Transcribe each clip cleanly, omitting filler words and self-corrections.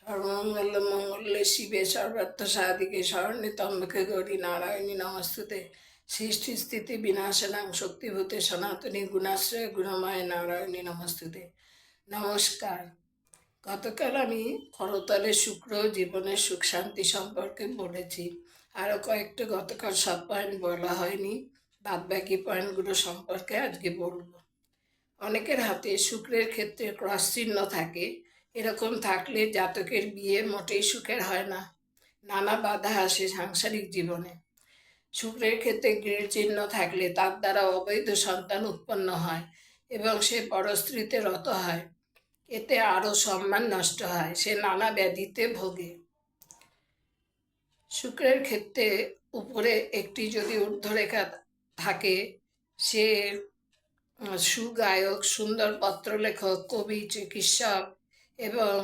সর্বমঙ্গলে শিবে সর্বার্থ সাধিকে শরণ্যে ত্র্যম্বকে গৌরী নারায়ণী নমস্তুতে। সৃষ্টি স্থিতি বিনাশনাং শক্তিভূতে সনাতনী গুণাশ্রয় গুণময় নারায়ণী নমস্তুতে। নমস্কার। গতকাল আমি করতলে শুক্র জীবনের সুখ শান্তি সম্পর্কে বলেছি। আরও কয়েকটা গতকাল সব পয়েন্ট বলা হয়নি, বাদবাকি পয়েন্টগুলো সম্পর্কে আজকে বলবো। অনেকের হাতে শুক্রের ক্ষেত্রে ক্রস চিহ্ন থাকে। এরকম থাকলে জাতকের বিয়ে মোটেই সুখের হয় না, নানা বাধা আসে সাংসারিক জীবনে। শুক্রের ক্ষেত্রে গ্রিল চিহ্ন থাকলে তার দ্বারা অবৈধ সন্তান উৎপন্ন হয় এবং সে পরস্ত্রীতে রত হয়। এতে আরও সম্মান নষ্ট হয়, সে নানা ব্যাধিতে ভোগে। শুক্রের ক্ষেত্রে উপরে একটি যদি ঊর্ধ্বরেখা থাকে, সে সুগায়ক, সুন্দর পত্রলেখক, কবি, চিকিৎসক এবং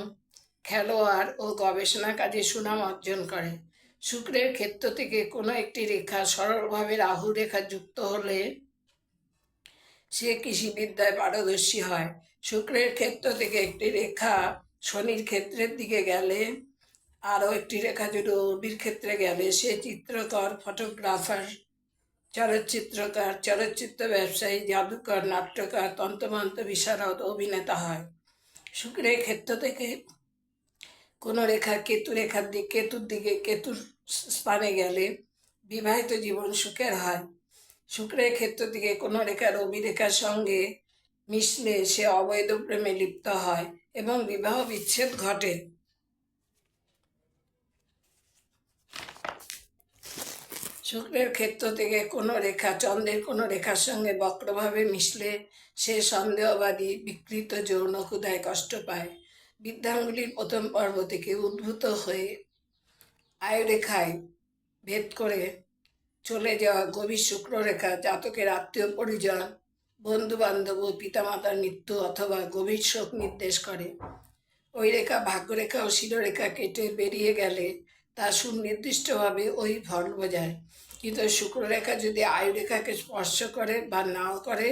খেলোয়াড় ও গবেষণা কাজে সুনাম অর্জন করে। শুক্রের ক্ষেত্র থেকে কোনো একটি রেখা সরলভাবে রাহু রেখা যুক্ত হলে সে কৃষিবিদ্যায় পারদর্শী হয়। শুক্রের ক্ষেত্র থেকে একটি রেখা শনির ক্ষেত্রের দিকে গেলে, আরও একটি রেখা যদি রবির ক্ষেত্রে গেলে, সে চিত্রকর, ফটোগ্রাফার, চলচ্চিত্রকার, চলচ্চিত্র ব্যবসায়ী, জাদুকর, নাট্যকার, তন্ত্রমন্ত্র বিশারদ, অভিনেতা হয়। শুক্রের ক্ষেত্র থেকে কোনো রেখা কেতুর দিকে কেতুর স্থানে গেলে বিবাহিত জীবন সুখের হয়। শুক্রের ক্ষেত্র থেকে কোনো রেখা রবি রেখার সঙ্গে মিশলে সে অবৈধ প্রেমে লিপ্ত হয় এবং বিবাহ বিচ্ছেদ ঘটে। শুক্রের ক্ষেত্র থেকে কোনো রেখা চন্দ্রের কোনো রেখার সঙ্গে বক্রভাবে মিশলে সে সন্দেহবাদী, বিকৃত, যৌন ক্ষুধায় কষ্ট পায়। বিদ্যাঙ্গুলির প্রথম পর্ব থেকে উদ্ভূত হয়ে আয়ুরেখায় ভেদ করে চলে যাওয়া গভীর শুক্ররেখা জাতকের আত্মীয় পরিজন, বন্ধু বান্ধব ও পিতামাতার মৃত্যু অথবা গভীর শোক নির্দেশ করে। ওই রেখা ভাগ্যরেখা ও শিরোরেখা কেটে বেরিয়ে গেলে তা সুনির্দিষ্টভাবে ওই ফল বোঝায়। কিন্তু শুক্ররেখা যদি আয়ুরেখাকে স্পর্শ করে বা নাও করে,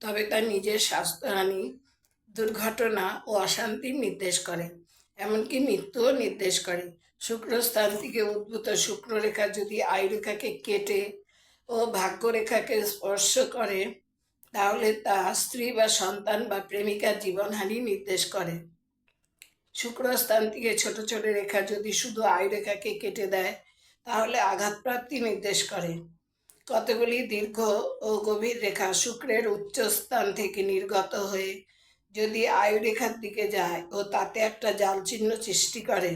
তবে তা নিজের স্বাস্থ্যহানি, দুর্ঘটনা ও অশান্তির নির্দেশ করে, এমনকি মৃত্যুও নির্দেশ করে। শুক্রস্থান থেকে উদ্ভূত শুক্ররেখা যদি আয়ুরেখাকে কেটে ও ভাগ্যরেখাকে স্পর্শ করে, তাহলে তা স্ত্রী বা সন্তান বা প্রেমিকার জীবনহানি নির্দেশ করে। শুক্রস্থান থেকে ছোট ছোট রেখা যদি শুধু আয়ুরেখাকে কেটে দেয়, তাহলে আঘাতপ্রাপ্তি নির্দেশ করে। কতগুলি দীর্ঘ ও গভীর রেখা শুক্রের উচ্চস্থান থেকে নির্গত হয়ে যদি আয়ুরেখার দিকে যায় ও তাতে একটা জাল চিহ্ন সৃষ্টি করে,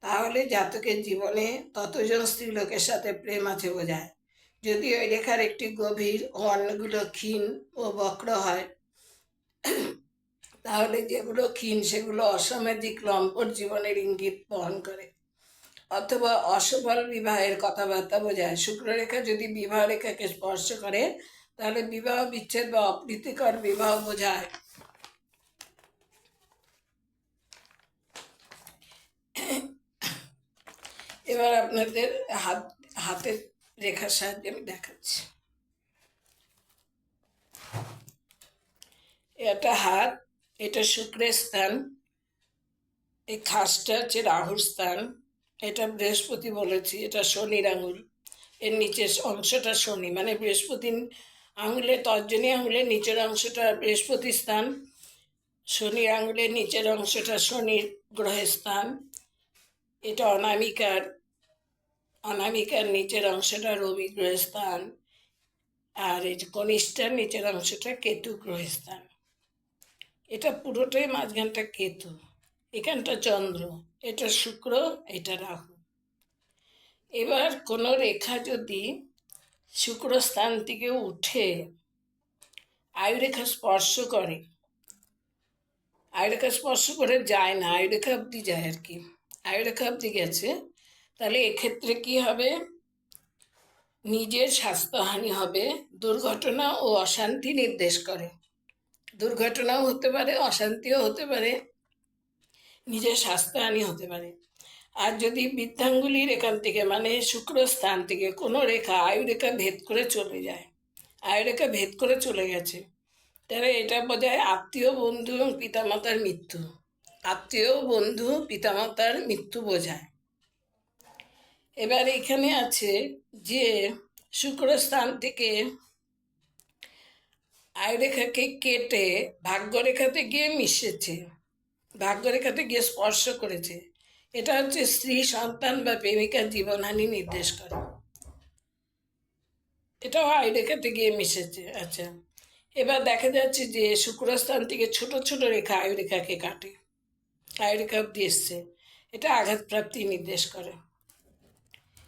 তাহলে জাতকের জীবনে ততজন স্ত্রীলোকের সাথে প্রেম আছে বোঝায়। যদি ওই রেখার একটি গভীর ও অন্যগুলো ক্ষীণ ও বক্র হয়, তাহলে যেগুলো ক্ষীণ সেগুলো অসামাজিক লম্পট জীবনের ইঙ্গিত বহন করে অথবা অসফল বিবাহের কথাবার্তা বোঝায়। শুক্ররেখা যদি বিবাহ রেখাকে স্পর্শ করে, তাহলে বিবাহ বিচ্ছেদ বা অপ্রীতিকর বিবাহ বোঝায়। এবার আপনাদের হাতের রেখার সাহায্যে আমি দেখাচ্ছি। এটা হাত, এটা শুক্রের স্থান, এই খাসটা হচ্ছে রাহুর স্থান, এটা বৃহস্পতি বলেছি, এটা শনির আঙুল, এর নিচের অংশটা শনি, মানে বৃহস্পতি আঙুলের তর্জনী আঙুলের নিচের অংশটা বৃহস্পতি স্থান, শনির আঙুলের নিচের অংশটা শনির গ্রহের স্থান। এটা অনামিকার নিচের অংশটা রবি গ্রহের স্থান, আর এই যে কনিষ্ঠার নিচের অংশটা কেতু গ্রহের স্থান। এটা পুরোটাই মাঝখানটা কেতু, এখানটা চন্দ্র, এটা শুক্র, এটা রাহু। এবার কোনো রেখা যদি শুক্রস্থান থেকে উঠে আয়ুরেখা স্পর্শ করে, আয়ুরেখা স্পর্শ করে যায় না, আয়ুরেখা অবধি যায় আর কি, আয়ুরেখা অবধি গেছে, তাহলে এক্ষেত্রে কি হবে? নিজের স্বাস্থ্যহানি হবে, দুর্ঘটনা ও অশান্তি নির্দেশ করে। দুর্ঘটনাও হতে পারে, অশান্তিও হতে পারে, নিজের স্বাস্থ্যহানি হতে পারে। আর যদি বৃদ্ধাঙ্গুলির এখান থেকে, মানে শুক্রস্থান থেকে কোনো রেখা আয়ুরেখা ভেদ করে চলে যায়, আয়ুরেখা ভেদ করে চলে গেছে, তাহলে এটা বোঝায় আত্মীয়, বন্ধু এবং পিতামাতার মৃত্যু। আত্মীয় বন্ধু পিতামাতার মৃত্যু বোঝায়। এবার এখানে আছে যে শুক্রস্থান থেকে আয়ুরেখাকে কেটে ভাগ্যরেখাতে গিয়ে মিশেছে, ভাগ্যরেখাতে গিয়ে স্পর্শ করেছে। এটা হচ্ছে স্ত্রী, সন্তান বা প্রেমিকার জীবনহানি নির্দেশ করে। এটাও আয়ুরেখাতে গিয়ে মিশেছে। আচ্ছা, এবার দেখা যাচ্ছে যে শুক্রস্থান থেকে ছোট ছোট রেখা আয়ুরেখাকে কাটে, আয়ুরেখা অব্দি এসছে, এটা আঘাতপ্রাপ্তি নির্দেশ করে।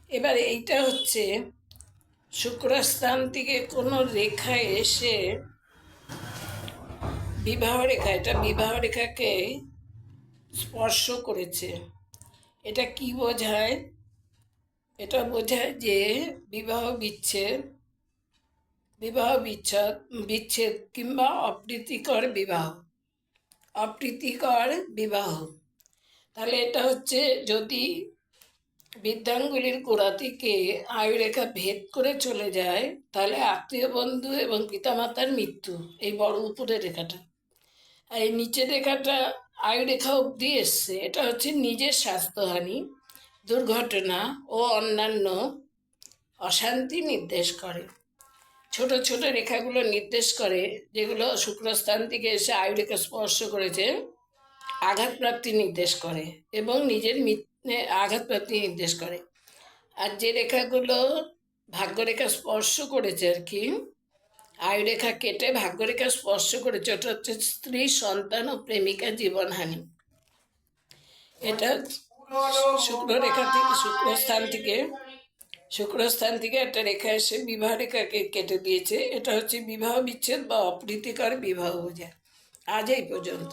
এবার এইটা হচ্ছে শুক্রস্থান থেকে কোনো রেখা এসে বিবাহ রেখা, এটা বিবাহ রেখাকে স্পর্শ করেছে। এটা কি বোঝায়? এটা বোঝায় যে বিবাহ বিচ্ছেদ, বিচ্ছেদ কিংবা অপ্রীতিকর বিবাহ, অপ্রীতিকর বিবাহ। তাহলে এটা হচ্ছে যদি বৃদ্ধাঙ্গুলির গোড়া থেকে আয়ুরেখা ভেদ করে চলে যায়, তাহলে আত্মীয় বন্ধু এবং পিতামাতার মৃত্যু, এই বড় উপরের রেখাটা। আর এই নিচের রেখাটা আয়ুরেখা অবধি এসছে, এটা হচ্ছে নিজের স্বাস্থ্যহানি, দুর্ঘটনা ও অন্যান্য অশান্তি নির্দেশ করে। ছোট ছোট রেখাগুলো নির্দেশ করে যেগুলো শুক্রস্থান থেকে এসে আয়ুরেখা স্পর্শ করেছে, আঘাতপ্রাপ্তি নির্দেশ করে এবং নিজের আঘাতপ্রাপ্তি নির্দেশ করে। আর যে রেখাগুলো ভাগ্যরেখা স্পর্শ করেছে আর কি, আয়ুরেখা কেটে ভাগ্যরেখা স্পর্শ করেছে, ওটা হচ্ছে স্ত্রী, সন্তান ও প্রেমিকা জীবনহানি। এটা শুক্ররেখা থেকে শুক্রস্থান থেকে একটা রেখা এসে বিবাহ রেখাকে কেটে দিয়েছে। এটা হচ্ছে বিবাহ বিচ্ছেদ বা অপ্রীতিকর বিবাহ বোঝায়। আজ এই পর্যন্ত।